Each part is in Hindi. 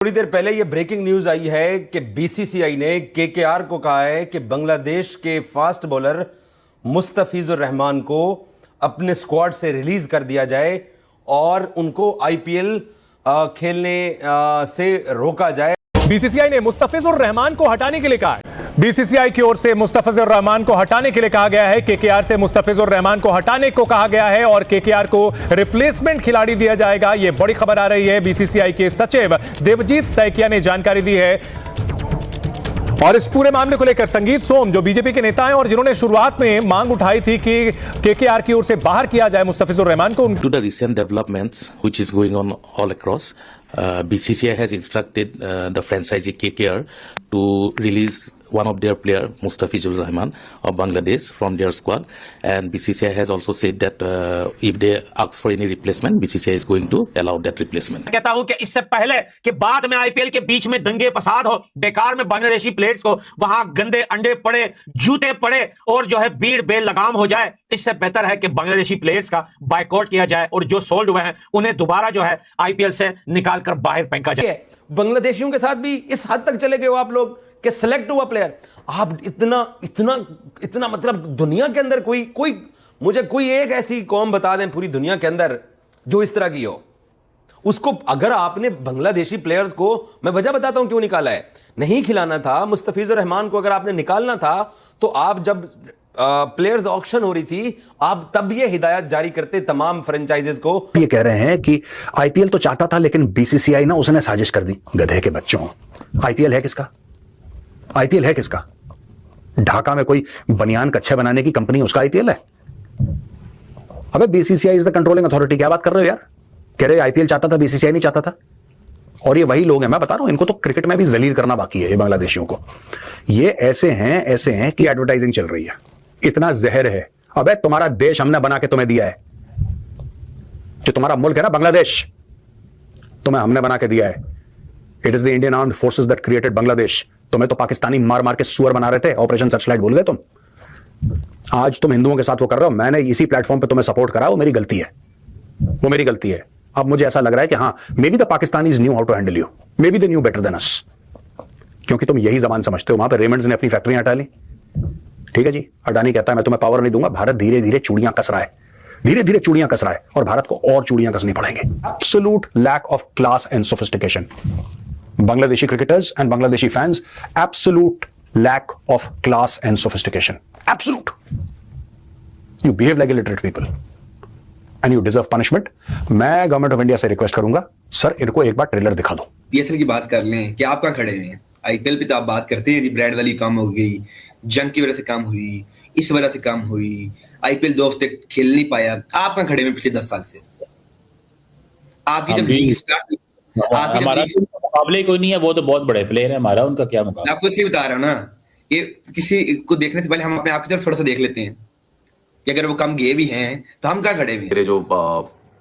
थोड़ी देर पहले ये ब्रेकिंग न्यूज आई है कि बीसीसीआई ने केकेआर को कहा है कि बांग्लादेश के फास्ट बॉलर मुस्तफिजुर रहमान को अपने स्क्वाड से रिलीज कर दिया जाए और उनको आईपीएल खेलने से रोका जाए। बीसीसीआई ने मुस्तफिजुर रहमान को हटाने के लिए कहा है। बीसीसीआई की ओर से मुस्तफिजुर रहमान को हटाने के लिए कहा गया है। केकेआर से मुस्तफिजुर रहमान को हटाने को कहा गया है और केकेआर को रिप्लेसमेंट खिलाड़ी दिया जाएगा। यह बड़ी खबर आ रही है। बीसीसीआई के सचिव देवजीत सैकिया ने जानकारी दी है और इस पूरे मामले को लेकर संगीत सोम जो बीजेपी के नेता हैं और जिन्होंने शुरुआत में मांग उठाई थी कि केकेआर की ओर से बाहर किया जाए मुस्तफिजुर रहमान को। To the recent developments which is going on all across, BCCI has instructed the franchisee KKR to release one of their player Mustafizur Rahman of Bangladesh from their squad, and BCCI has also said that if they ask for any replacement, BCCI is going to allow that replacement. कहता हूं कि इससे पहले कि बाद में आईपीएल के बीच में दंगे फसाद हो, बेकार में बांग्लादेशी प्लेयर्स को वहां गंदे अंडे पड़े, जूते पड़े और जो है भीड़ बेलगाम हो जाए, इससे बेहतर है कि बांग्लादेशी प्लेयर्स का बायकॉट किया जाए और जो सोल्ड हुए हैं उन्हें दोबारा जो है आईपीएल से निकाल कर बाहर फेंका जाए। बांग्लादेशियों के साथ भी इस हद तक चले गए हो आप लोग कि सिलेक्ट हुआ प्लेयर, आप इतना इतना इतना मतलब दुनिया के अंदर मुझे कोई एक ऐसी कौम बता दें पूरी दुनिया के अंदर जो इस तरह की हो। उसको अगर आपने बांग्लादेशी प्लेयर्स को, मैं वजह बताता हूं क्यों निकाला है, नहीं खिलाना था मुस्तफिजुर रहमान को, अगर आपने निकालना था तो आप जब प्लेयर्स ऑक्शन हो रही थी आप तब ये हिदायत जारी करते तमाम फ्रेंचाइजेस को। ये कह रहे हैं कि आईपीएल तो चाहता था लेकिन बीसीसीआई ना उसने साजिश कर दी। गधे के बच्चों, आईपीएल है किसका? आईपीएल है किसका? ढाका में कोई बनियान कच्छे बनाने की कंपनी, उसका आईपीएल है? अबे BCCI is the controlling authority. क्या बात कर रहे हो यार? कह रहे आईपीएल चाहता था, बीसीसीआई नहीं चाहता था। और ये वही लोग हैं, मैं बता रहा हूं, इनको तो क्रिकेट में भी जलील करना बाकी है ये बांग्लादेशियों को। ये ऐसे हैं कि एडवर्टाइजिंग चल रही है, इतना जहर है। अबे तुम्हारा देश हमने बना के तुम्हें दिया है, जो तुम्हारा मुल्क है ना बांग्लादेश, तुम्हें हमने बना के दिया है। It is the Indian armed forces that created Bangladesh. तुम्हें तो पाकिस्तानी मार मार के सुअर बना रहे थे, ऑपरेशन सर्चलाइट भूल गए तुम। आज तुम हिंदुओं के साथ वो कर रहे हो, मैंने इसी प्लेटफॉर्म पे तुम्हें सपोर्ट करा, वो मेरी गलती है, वो मेरी गलती है। अब मुझे ऐसा लग रहा है कि हाँ, maybe the Pakistanis knew how to handle you, maybe they knew better than us, क्योंकि तुम यही जबान समझते हो। वहां पे रेमंड्स ने अपनी फैक्ट्रियां हटा ली, ठीक है जी। अडानी कहता है मैं तुम्हें पावर नहीं दूंगा। भारत धीरे धीरे चूड़ियां कस रहा है, धीरे धीरे चूड़ियां कस रहा है और भारत को और चूड़ियां कसनी पड़ेंगे। Absolute lack of class and sophistication. Bangladeshi cricketers and Bangladeshi fans, absolute lack of class and sophistication. Absolute. You behave like illiterate people and you deserve punishment. मैं गवर्नमेंट ऑफ इंडिया से रिक्वेस्ट करूंगा, सर इनको एक बार ट्रेलर दिखा दो। पीएसएल की बात कर लें कि आप कहाँ खड़े हुए हैं? आईपीएल पे तो आप बात करते हैं, ब्रांड वाली काम हो गई, जंग की वजह से काम हुई, इस वजह से काम हुई, आईपीएल 2 हफ्ते खेल नहीं पाया। आप कहाँ खड़े हुए पिछले 10 साल से? आपकी जब लीग स्टार्ट, हमारा मुकाबले कोई नहीं है, वो तो बहुत बड़े प्लेयर है, हमारा उनका क्या मुकाबला? मैं आपको इसलिए बता रहा हूँ ना, ये किसी को देखने से पहले हम अपने आप की तरफ थोड़ा सा देख लेते हैं कि अगर वो कम गए भी हैं तो हम कहाँ खड़े हुए हैं। मेरे जो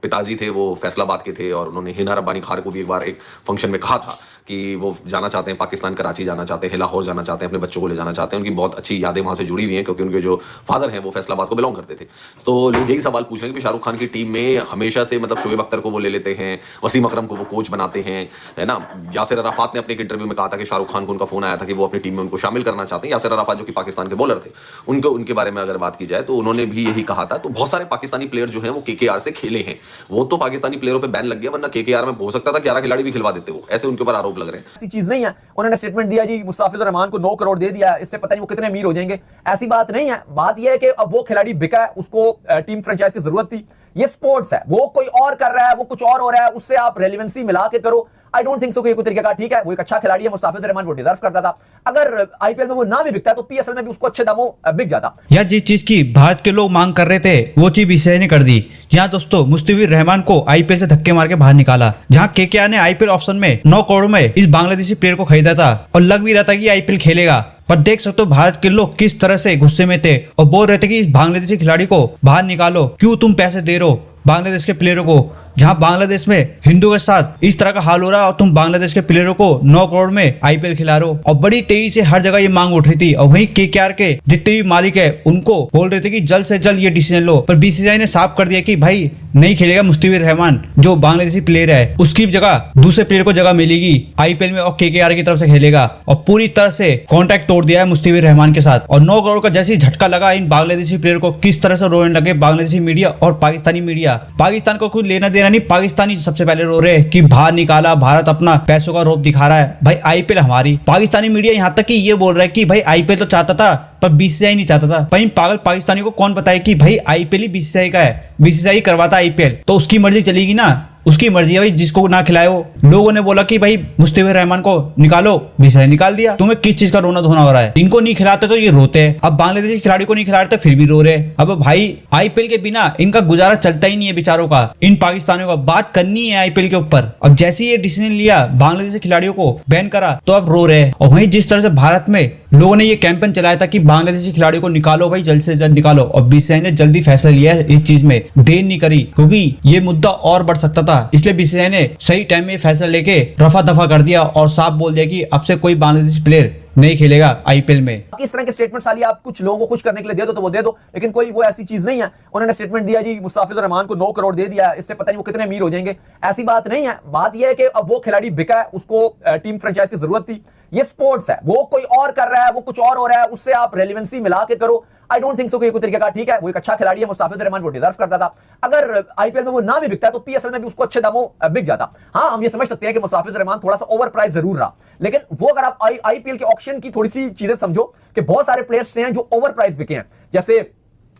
पिताजी थे वो फैसलाबाद के थे और उन्होंने हिना रब्बानी खान को भी एक बार एक फंक्शन में कहा था कि वो जाना चाहते हैं पाकिस्तान, कराची जाना चाहते हैं, लाहौर जाना चाहते हैं, अपने बच्चों को ले जाना चाहते हैं। उनकी बहुत अच्छी यादें वहाँ से जुड़ी हुई हैं क्योंकि उनके जो फादर हैं वो फैसलाबाद को बिलोंग करते थे। तो लोग यही सवाल पूछ रहे हैं कि शाहरुख खान की टीम में हमेशा से मतलब शोएब अख्तर को वो ले लेते हैं, वसीम अकरम को वो कोच बनाते हैं, है ना। यासिर अराफात ने अपने एक इंटरव्यू में कहा था कि शाहरुख खान को उनका फोन आया था कि वो अपनी टीम में उनको शामिल करना चाहते हैं। यासिर अराफात जो कि पाकिस्तान के बॉलर थे, उनके बारे में अगर बात की जाए तो उन्होंने भी यही कहा था। तो बहुत सारे पाकिस्तानी प्लेयर जो हैं वो केकेआर से खेले हैं, वो तो पाकिस्तानी प्लेयरों पर बैन लग गया, वरना केकेआर में हो सकता था 11 खिलाड़ी भी खिलवा देते, वो ऐसे उनके ऊपर आरोप लग रहे हैं। ऐसी चीज नहीं है, उन्होंने स्टेटमेंट दिया जी मुस्तफिजुर रहमान को 9 करोड़ दे दिया, इससे पता नहीं वो कितने अमीर हो जाएंगे। ऐसी बात नहीं है। बात यह है कि अब वो खिलाड़ी बिका है, उसको टीम फ्रेंचाइज की जरूरत थी। ये स्पोर्ट्स है, वो कोई और कर रहा है, वो कुछ और हो रहा है, उससे आप रेलेवेंसी मिला के करो। आई डोंट थिंक सो कि कोई तरीका का ठीक है। वो एक अच्छा खिलाड़ी है, मुस्तफिजुर रहमान, वो डिजर्व करता था। अगर आईपीएल में वो ना भी बिकता तो पीएसएल में भी उसको अच्छे दामों बिक जाता। या जिस चीज की भारत के लोग मांग कर रहे थे वो चीज बीसीसीआई ने कर दी। यहाँ दोस्तों मुस्तफिजुर रहमान को आईपीएल से धक्के मार के बाहर निकाला। जहाँ केकेआर ने आईपीएल ऑप्शन में 9 करोड़ में इस बांग्लादेशी प्लेयर को खरीदा था और लग भी रहा था कि आईपीएल खेलेगा, पर देख सकते हो भारत के लोग किस तरह से गुस्से में थे और बोल रहे थे कि इस बांग्लादेशी खिलाड़ी को बाहर निकालो, क्यों तुम पैसे दे रहे हो बांग्लादेश के प्लेयरों को। जहां बांग्लादेश में हिंदू के साथ इस तरह का हाल हो रहा है और तुम बांग्लादेश के प्लेयरों को 9 करोड़ में आईपीएल खिला रहे हो। और बड़ी तेजी से हर जगह ये मांग उठ रही थी और वहीं केकेआर के जितने भी मालिक है उनको बोल रहे थे कि जल्द से जल्द ये डिसीजन लो, पर बीसीसीआई ने साफ कर दिया कि भाई नहीं खेलेगा मुस्तफिजुर रहमान जो बांग्लादेशी प्लेयर है, उसकी जगह दूसरे प्लेयर को जगह मिलेगी आईपीएल में और केकेआर की तरफ से खेलेगा। और पूरी तरह से कॉन्ट्रैक्ट तोड़ दिया है मुस्तफिजुर रहमान के साथ। और 9 करोड़ का जैसे ही झटका लगा इन बांग्लादेशी प्लेयर को, किस तरह से रोने लगे बांग्लादेशी मीडिया और पाकिस्तानी मीडिया। पाकिस्तान को कुछ लेना देना नहीं, पाकिस्तानी सबसे पहले रो रहे हैं कि बाहर निकाला, भारत अपना पैसों का रोप दिखा रहा है। भाई आईपीएल हमारी, पाकिस्तानी मीडिया यहाँ तक कि ये बोल रहा है कि भाई आईपीएल तो चाहता था पर बीसीसीआई नहीं चाहता था। पर इन पागल पाकिस्तानी को कौन बताए कि भाई आईपीएल ही बीसीसीआई का है, बीसीसीआई करवाता आईपीएल, तो उसकी मर्जी चलेगी ना, उसकी मर्जी है भाई, जिसको ना खिलाए वो। लोगों ने बोला कि भाई मुस्तफिजुर रहमान को निकालो, बीसीसीआई निकाल दिया। तुम्हें किस चीज का रोना धोना हो रहा है? इनको नहीं खिलाते तो ये रोते हैं, अब बांग्लादेशी खिलाड़ी को नहीं खिला रहे तो फिर भी रो रहे हैं। अब भाई आईपीएल के बिना इनका गुजारा चलता ही नहीं है बेचारों का। इन पाकिस्तानियों का बात करनी है आईपीएल के ऊपर। अब जैसे ये डिसीजन लिया बांग्लादेशी खिलाड़ियों को बैन करा तो अब रो रहे हैं। और वहीं जिस तरह से भारत में लोगों ने ये कैंपेन चलाया था कि बांग्लादेशी खिलाड़ियों को निकालो भाई, जल्द से जल्द निकालो, और बीसीसीआई ने जल्दी फैसला लिया है इस चीज में, देर नहीं करी, क्योंकि ये मुद्दा और बढ़ सकता था। इसलिए बीसीसीआई ने सही टाइम में फैसला लेके रफा दफा कर दिया और साफ बोल दिया कि अब से कोई बांग्लादेशी प्लेयर नहीं खेलेगा आईपीएल में। इस तरह के स्टेटमेंट साली आप कुछ लोगों को खुश करने के लिए दे दो तो वो दे दो, लेकिन कोई वो ऐसी चीज नहीं है। उन्होंने स्टेटमेंट दिया जी मुस्तफिजुर रहमान को 9 करोड़ दे दिया, इससे पता नहीं वो कितने अमीर हो जाएंगे, ऐसी बात नहीं है। बात यह है कि अब वो खिलाड़ी बिका है, उसको टीम फ्रेंचाइज की जरूरत थी। ये स्पोर्ट्स है, वो कोई और कर रहा है, वो कुछ और हो रहा है, उससे आप रेलेवेंसी मिला के करो। आई डोंट थिंक सो कि कोई तरीका का ठीक है। वो एक अच्छा खिलाड़ी है, मुस्तफिजुर रहमान वो डिजर्व करता था। अगर आईपीएल में वो ना भी बिकता तो पीएसएल में भी उसको अच्छे दामों बिक जाता। हाँ, हम ये समझ सकते हैं कि मुस्तफिजुर रहमान थोड़ा सा ओवर प्राइस जरूर रहा, लेकिन वो अगर आप आईपीएल के ऑक्शन की थोड़ी सी चीजें समझो कि बहुत सारे प्लेयर्स हैं जो ओवर प्राइस बिके हैं। जैसे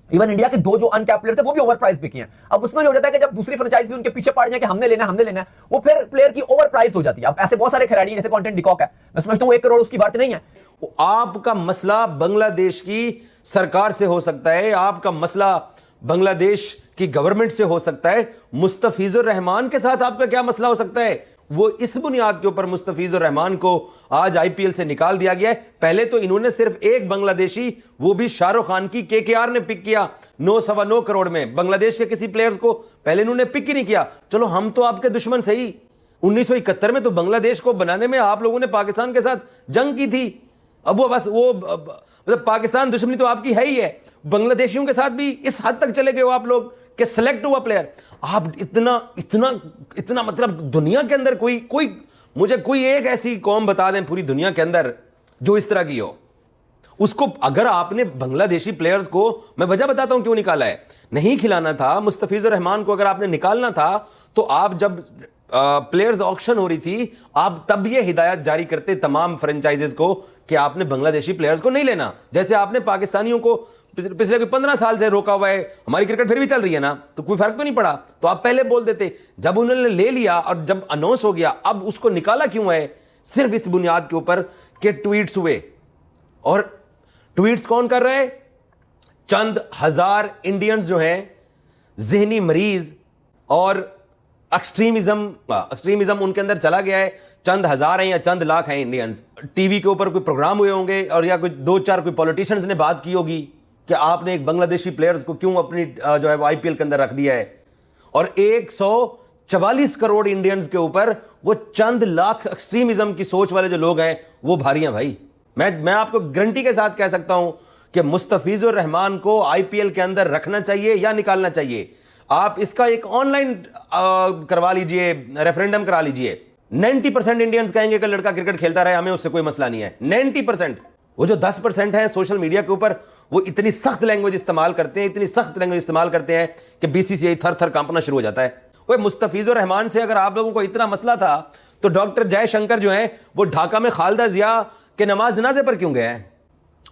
इवन इंडिया के 2 जो अनकैप प्लेयर थे वो भी ओवर प्राइस बिके हैं। अब उसमें हो जाता है कि जब दूसरी फ्रेंचाइज भी उनके पीछे पड़ जाए कि हमने लेना है, वो फिर प्लेयर की ओवर प्राइस हो जाती है। अब ऐसे बहुत सारे खिलाड़ी हैं, जैसे कंटेंट डिकॉक है, मैं समझता हूं 1 करोड़ उसकी बात नहीं है। आपका मसला बांग्लादेश की सरकार से हो सकता है, आपका मसला बांग्लादेश की गवर्नमेंट से हो सकता है, मुस्तफिजुर रहमान के साथ आपका क्या मसला हो सकता है? वो इस बुनियाद के ऊपर मुस्तफिजुर रहमान को आज आईपीएल से निकाल दिया गया है। पहले तो इन्होंने सिर्फ एक बांग्लादेशी, वो भी शाहरुख खान की, केकेआर ने पिक किया 9.25 करोड़ में। बांग्लादेश के किसी प्लेयर्स को पहले इन्होंने पिक ही नहीं किया। चलो हम तो आपके दुश्मन सही, 1971 में तो बांग्लादेश को बनाने में आप लोगों ने पाकिस्तान के साथ जंग की थी। अब वो बस वो मतलब पाकिस्तान दुश्मनी तो आपकी है ही है। बांग्लादेशियों के साथ भी इस हद तक चले गए हो आप लोग कि सेलेक्ट हुआ प्लेयर। आप इतना इतना इतना मतलब दुनिया के अंदर कोई मुझे कोई एक ऐसी कौम बता दें पूरी दुनिया के अंदर जो इस तरह की हो। उसको अगर आपने बांग्लादेशी प्लेयर्स को, मैं वजह बताता हूं क्यों निकाला है, नहीं खिलाना था मुस्तफिजुर रहमान को, अगर आपने निकालना था तो आप जब प्लेयर्स ऑक्शन हो रही थी आप तब ये हिदायत जारी करते तमाम फ्रेंचाइजेस को कि आपने बांग्लादेशी प्लेयर्स को नहीं लेना। जैसे आपने पाकिस्तानियों को पिछले 15 साल से रोका हुआ है, हमारी क्रिकेट फिर भी चल रही है ना, तो कोई फर्क तो नहीं पड़ा, तो आप पहले बोल देते। जब उन्होंने ले लिया और जब अनाउंस हो गया, अब उसको निकाला क्यों है? सिर्फ इस बुनियाद के ऊपर कि ट्वीट्स हुए। और ट्वीट्स कौन कर रहे हैं? चंद हजार इंडियंस जो हैं, जहनी मरीज और एक्सट्रीमिज्म उनके अंदर चला गया है। चंद हजार हैं या चंद लाख हैं इंडियंस। टीवी के ऊपर कोई प्रोग्राम हुए होंगे और या कोई 2-4 कोई पॉलिटिशियंस ने बात की होगी कि आपने एक बांग्लादेशी प्लेयर्स को क्यों अपनी जो है वो आईपीएल के अंदर रख दिया है। और 144 करोड़ इंडियंस के ऊपर वो चंद लाख एक्सट्रीमिज्म की सोच वाले जो लोग हैं वो भारी हैं भाई। मैं आपको गारंटी के साथ कह सकता हूं कि मुस्तफिजुर रहमान को आईपीएल के अंदर रखना चाहिए या निकालना चाहिए। आप इसका एक ऑनलाइन करवा लीजिए, रेफरेंडम करा लीजिए। 90% इंडियंस कहेंगे कि लड़का क्रिकेट खेलता रहे, हमें उससे कोई मसला नहीं है। 90%। वो जो 10% है सोशल मीडिया के ऊपर, वो इतनी सख्त लैंग्वेज इस्तेमाल करते हैं कि बीसीसीआई थर कांपना शुरू हो जाता है। वो मुस्तफिजुर रहमान से अगर आप लोगों को इतना मसला था तो डॉक्टर जयशंकर जो है वो ढाका में खालिदा जिया के नमाज जनाजे पर क्यों गए हैं?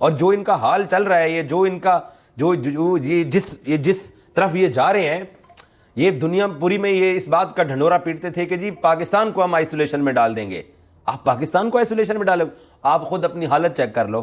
और जो इनका हाल चल रहा है, ये जो इनका जिस तरफ ये जा रहे हैं, ये दुनिया पूरी में ये इस बात का ढंढोरा पीटते थे कि जी पाकिस्तान को हम आइसोलेशन में डाल देंगे। आप पाकिस्तान को आइसोलेशन में डालो? आप खुद अपनी हालत चेक कर लो।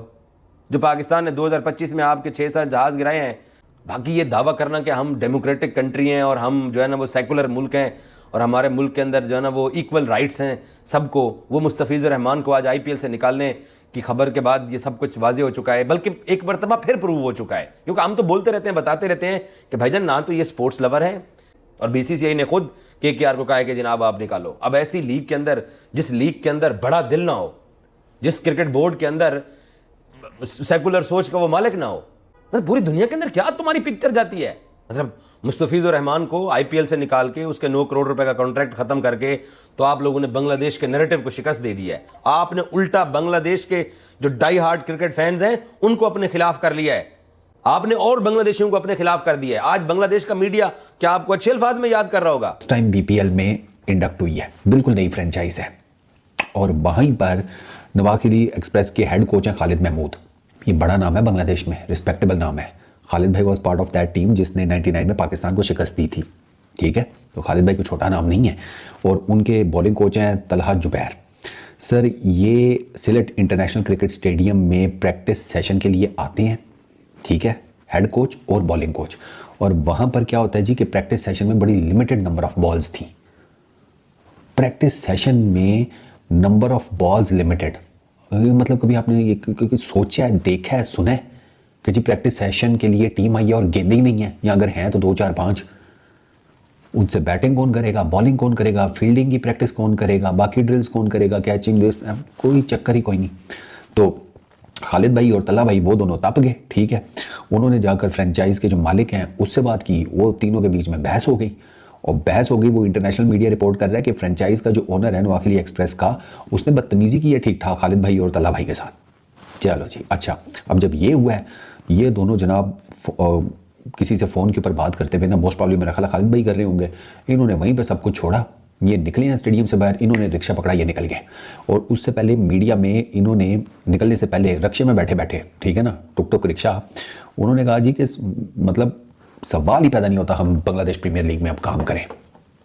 जो पाकिस्तान ने 2025 में आपके 6-7 जहाज गिराए हैं। बाकी ये दावा करना कि हम डेमोक्रेटिक कंट्री हैं और हम जो है ना वो सेकुलर मुल्क हैं और हमारे मुल्क के अंदर जो है ना वो इक्वल राइट्स हैं सबको, वो मुस्तफिजुर रहमान को आज आईपीएल से निकालने की खबर के बाद ये सब कुछ वाजे हो चुका है, बल्कि एक मरतबा फिर प्रूव हो चुका है। क्योंकि हम तो बोलते रहते हैं, बताते रहते हैं कि भाईजान ना तो ये स्पोर्ट्स लवर है, और बीसीसीआई ने खुद केकेआर को कहा है कि जनाब आप निकालो। अब ऐसी लीग के अंदर, जिस लीग के अंदर बड़ा दिल ना हो, जिस क्रिकेट बोर्ड के अंदर सेकुलर सोच का वो मालिक ना हो, मतलब पूरी दुनिया के अंदर क्या तुम्हारी पिक्चर जाती है? मतलब मुस्तफिजुर रहमान को आईपीएल से निकाल के उसके 9 करोड़ रुपए का कॉन्ट्रैक्ट खत्म करके तो आप लोगों ने बांग्लादेश के नैरेटिव को शिकस्त दे दी है। आपने उल्टा बांग्लादेश के जो डाई हार्ड क्रिकेट फैंस हैं उनको अपने खिलाफ कर लिया है आपने, और बांग्लादेशियों को अपने खिलाफ कर दिया है। आज बांग्लादेश का मीडिया क्या आपको अच्छे अल्फाज में याद कर रहा होगा? इस टाइम बीपीएल में इंडक्ट हुई है, बिल्कुल नई फ्रेंचाइज है, और वहीं पर नवाखिली एक्सप्रेस के हेड कोच हैं खालिद महमूद। ये बड़ा नाम है बांग्लादेश में, रिस्पेक्टेबल नाम है। खालिद भाई was part of that team जिसने 99 में पाकिस्तान को शिकस्त दी थी, ठीक है। तो खालिद भाई को छोटा नाम नहीं है। और उनके बॉलिंग कोच हैं तलहा जुबैर। सर ये सिलेट इंटरनेशनल क्रिकेट स्टेडियम में प्रैक्टिस सेशन के लिए आते हैं, ठीक है, हेड कोच और बॉलिंग कोच। और वहाँ पर क्या होता है जी कि प्रैक्टिस सेशन में बड़ी लिमिटेड नंबर ऑफ बॉल्स थी। प्रैक्टिस सेशन में नंबर ऑफ बॉल्स लिमिटेड, मतलब कभी आपने ये सोचा है, देखा है, सुना है कि जी प्रैक्टिस सेशन के लिए टीम आई है और गेंदें ही नहीं है, या अगर हैं तो 2 4 5, उनसे बैटिंग कौन करेगा, बॉलिंग कौन करेगा, फील्डिंग की प्रैक्टिस कौन करेगा, बाकी ड्रिल्स कौन करेगा, कैचिंग दिस, कोई चक्कर ही कोई नहीं। तो खालिद भाई और तला भाई वो दोनों तप गए, ठीक है। उन्होंने जाकर फ्रेंचाइज के जो मालिक हैं उससे बात की, वो तीनों के बीच में बहस हो गई, और बहस हो गई। वो इंटरनेशनल मीडिया रिपोर्ट कर रहा है कि फ्रेंचाइज का जो ओनर है नवाखिली एक्सप्रेस का, उसने बदतमीजी की है ठीक ठाक खालिद भाई और तला भाई के साथ। चलो जी, अच्छा, अब जब ये हुआ है, ये दोनों जनाब किसी से फ़ोन के ऊपर बात करते हुए ना, मोस्ट प्रॉब्लम मेरा ख्याल खालिद भाई कर रहे होंगे, इन्होंने वहीं पे सब कुछ छोड़ा, ये निकले हैं स्टेडियम से बाहर, इन्होंने रिक्शा पकड़ा, ये निकल गए। और उससे पहले मीडिया में इन्होंने निकलने से पहले रिक्शे में बैठे बैठे, ठीक है ना, टुक टुक रिक्शा, उन्होंने कहा जी कि मतलब सवाल ही पैदा नहीं होता हम बांग्लादेश प्रीमियर लीग में अब काम करें।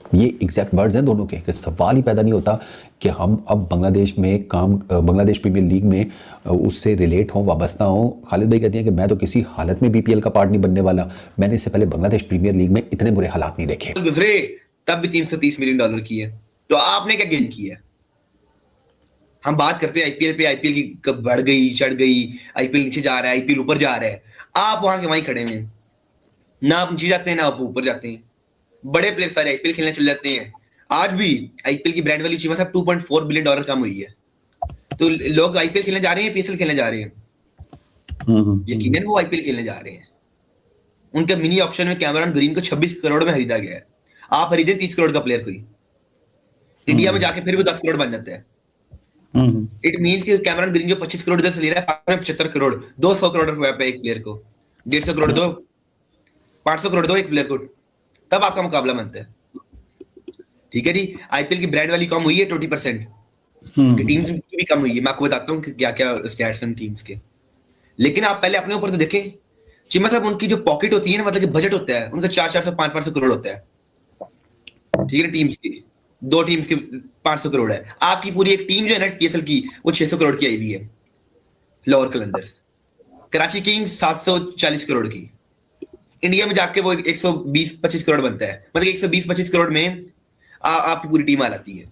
ये एग्जैक्ट वर्ड्स हैं दोनों के, कि सवाल ही पैदा नहीं होता कि हम अब बांग्लादेश में काम, बांग्लादेश प्रीमियर लीग में उससे रिलेट हों, वाबस्ता हों। खालिद भाई कहते हैं कि मैं तो किसी हालत में बीपीएल का पार्ट नहीं बनने वाला, मैंने इससे पहले बांग्लादेश प्रीमियर लीग में इतने बुरे हालात नहीं देखे। गुजरे तब भी $330 मिलियन की है, तो आपने क्या गेन किया? हम बात करते हैं आईपीएल पे, आईपीएल की कब बढ़ गई, चढ़ गई, आईपीएल नीचे जा रहा है, आईपीएल ऊपर जा रहा है। आप वहां के वहीं खड़े हैं, ना आप नीचे जाते हैं ना आप ऊपर जाते हैं। बड़े प्लेयर सारे आईपीएल खेलने चले जाते हैं। आज भी आईपीएल की ब्रांड वैल्यू चीमा साहब $2.4 बिलियन कम हुई है। तो लोग आईपीएल खेलने जा रहे हैं, पीएसएल खेलने जा रहे हैं, यकीनन वो आईपीएल खेलने जा रहे हैं। उनके मिनी ऑक्शन में कैमरन ग्रीन को 26 करोड़ में खरीदा गया है। आप खरीदे 30 करोड़ का प्लेयर कोई, इंडिया में जाके फिर वो 10 करोड़ बन जाता है। इट मींस कि कैमरन ग्रीन जो 25 करोड़ इधर से ले रहा है, 75 करोड़, 200 करोड़ रुपए पे एक प्लेयर को, 150 करोड़ दो, 500 करोड़ दो एक प्लेयर को, तब आपका मुकाबला बनता है। ठीक है जी, आईपीएल की ब्रांड वैल्यू कम हुई है 20%, टीम्स की भी कम हुई है। मैं आपको बताता हूँ कि क्या क्या स्टैट्स हैं टीम्स के, लेकिन आप पहले अपने ऊपर तो देखें। चिमा साहब, उनकी जो पॉकेट होती है ना, मतलब कि बजट होता है उनका 400 500 करोड़ होता है, ठीक है। टीम्स की, 2 टीम्स के 500 करोड़ है। आपकी पूरी एक टीम जो है ना पीएसएल की, वो 600 करोड़ की आई हुई है। लाहौर कलंदर्स, कराची किंग्स 740 करोड़ की। इंडिया में जाके वो 120-25 करोड़ बनता है, मतलब 120-25 करोड़ में आपकी पूरी टीम आ जाती है।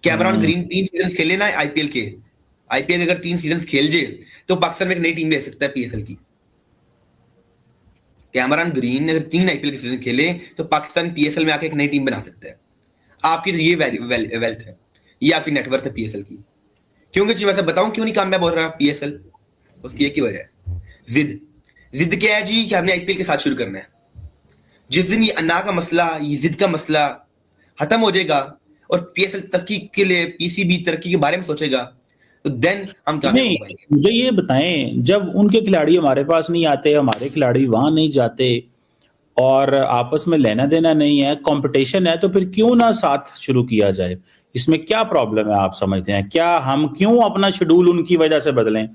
कैमरन ग्रीन 3 सीजन खेले ना आईपीएल के, आईपीएल अगर 3 सीजन खेल जे तो पाकिस्तान में एक नई टीम ले सकता है पीएसएल की। कैमरन ग्रीन अगर 3 आईपीएल के सीजन खेले तो पाकिस्तान पीएसएल में आके एक नई टीम बना सकता है। आपकी तो ये वेल्थ है, ये आपकी नेटवर्थ है पीएसएल की। क्योंकि जी वैसे बताऊं क्यों नहीं कामयाब हो रहा पीएसएल, उसकी एक ही वजह है, जिद क्या है जी कि हमने आईपीएल के साथ शुरू करना है। जिस दिन ये अन्ना का मसला, ये जिद का मसला खत्म हो जाएगा और पीएसएल तरक्की के लिए, पीसीबी तरक्की के बारे में सोचेगा, तो देन हम क्या करेंगे। मुझे ये बताएं, जब उनके खिलाड़ी हमारे पास नहीं आते, हमारे खिलाड़ी वहां नहीं जाते और आपस में लेना देना नहीं है, कंपटीशन है, तो फिर क्यों ना साथ शुरू किया जाए? इसमें क्या प्रॉब्लम है आप समझते हैं? क्या हम क्यों अपना शेड्यूल उनकी वजह से बदलें?